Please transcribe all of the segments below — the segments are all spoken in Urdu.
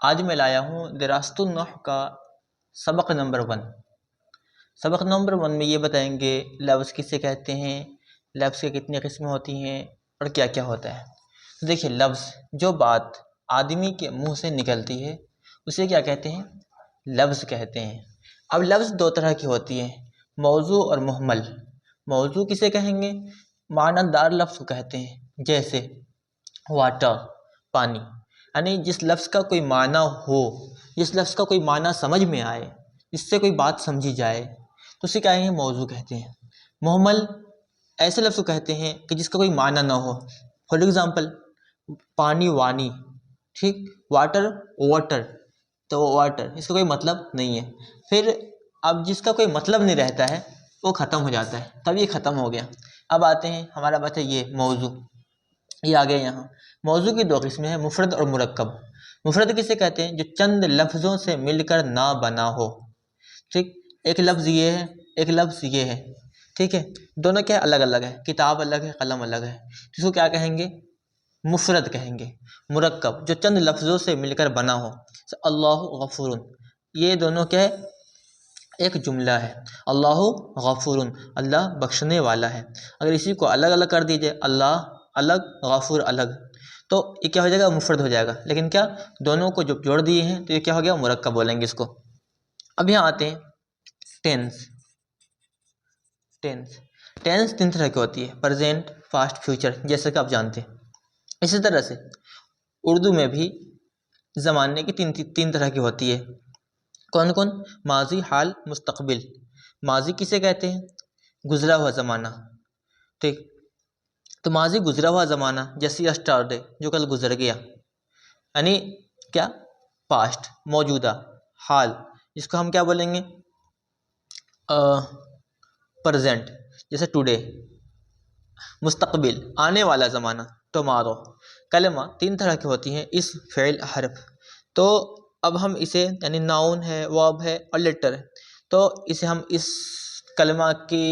آج میں لایا ہوں دراست النحو کا سبق نمبر 1۔ سبق نمبر 1 میں یہ بتائیں گے لفظ کسے کہتے ہیں، لفظ کی کتنی قسمیں ہوتی ہیں اور کیا کیا ہوتا ہے۔ تو دیکھیے، لفظ جو بات آدمی کے منہ سے نکلتی ہے اسے کیا کہتے ہیں؟ لفظ کہتے ہیں۔ اب لفظ دو طرح کی ہوتی ہے، موضوع اور محمل۔ موضوع کسے کہیں گے؟ معنی دار لفظ کو کہتے ہیں، جیسے واٹر، پانی، یعنی جس لفظ کا کوئی معنی ہو، جس لفظ کا کوئی معنی سمجھ میں آئے، جس سے کوئی بات سمجھی جائے، تو اسے کیا ہیں؟ موضوع کہتے ہیں۔ محمل ایسے لفظ کو کہتے ہیں کہ جس کا کوئی معنی نہ ہو۔ فار ایگزامپل، پانی وانی، ٹھیک، واٹر واٹر، تو واٹر اس کا کوئی مطلب نہیں ہے۔ پھر اب جس کا کوئی مطلب نہیں رہتا ہے وہ ختم ہو جاتا ہے، تب یہ ختم ہو گیا۔ اب آتے ہیں ہمارا بچہ یہ موضوع، یہ آ گیا یہاں۔ موضوع کی 2 قسمیں ہیں، مفرد اور مرکب۔ مفرد کسے کہتے ہیں؟ جو چند لفظوں سے مل کر نہ بنا ہو، ٹھیک۔ ایک لفظ یہ ہے، ایک لفظ یہ ہے، ٹھیک ہے، دونوں کیا الگ الگ ہے، کتاب الگ ہے، قلم الگ ہے، اس کو کیا کہیں گے؟ مفرد کہیں گے۔ مرکب جو چند لفظوں سے مل کر بنا ہو، اللہ غفور، یہ دونوں کیا ہے؟ ایک جملہ ہے، اللہ غفور، اللہ بخشنے والا ہے۔ اگر اسی کو الگ الگ کر دیجئے، اللہ الگ، غفور الگ، تو یہ کیا ہو جائے گا؟ مفرد ہو جائے گا۔ لیکن کیا دونوں کو جب جوڑ دیے ہیں تو یہ کیا ہو گیا؟ مرکب بولیں گے اس کو۔ اب یہاں آتے ہیں ٹینس۔ ٹینس 3 طرح کی ہوتی ہے، پریزنٹ، پاسٹ، فیوچر، جیسا کہ آپ جانتے ہیں۔ اسی طرح سے اردو میں بھی زمانے کی 3 طرح کی ہوتی ہے۔ کون کون؟ ماضی، حال، مستقبل۔ ماضی کسے کہتے ہیں؟ گزرا ہوا زمانہ، ٹھیک۔ تو ماضی گزرا ہوا زمانہ، جیسے یسٹرڈے جو کل گزر گیا، یعنی کیا؟ پاسٹ، موجودہ۔ حال جس کو ہم کیا بولیں گے؟ پریزنٹ، جیسے ٹوڈے۔ مستقبل، آنے والا زمانہ، ٹمارو۔ کلمہ 3 طرح کی ہوتی ہیں، اسم، فعل، حرف۔ تو اب ہم اسے، یعنی ناؤن ہے، ورب ہے اور لیٹر ہے، تو اسے ہم اس کلمہ کی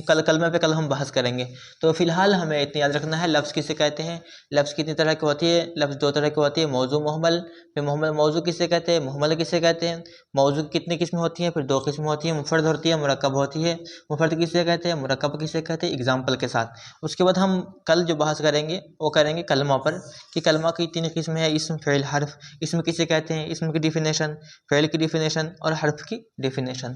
کلمہ پہ کل ہم بحث کریں گے۔ تو فی الحال ہمیں اتنا یاد رکھنا ہے، لفظ کسے کہتے ہیں، لفظ کتنی طرح کی ہوتی ہے؟ لفظ 2 طرح کی ہوتی ہے، موضوع، محمل۔ پھر محمل، موضوع کسے کہتے ہیں، محمل کسے کہتے ہیں۔ موضوع کی کتنی قسمیں ہوتی ہیں؟ پھر 2 قسمیں ہوتی ہیں، مفرد ہوتی ہے، مرکب ہوتی ہے۔ مفرد کسے کہتے ہیں، مرکب کسے کہتے ہیں، اگزامپل کے ساتھ۔ اس کے بعد ہم کل جو بحث کریں گے وہ کریں گے کلمہ پر، کہ کلمہ کی 3 قسمیں ہیں، اسم، فعل، حرف۔ اسم کسے کہتے ہیں، اسم کی ڈیفینیشن، فعل کی ڈیفینیشن اور حرف کی ڈیفینیشن۔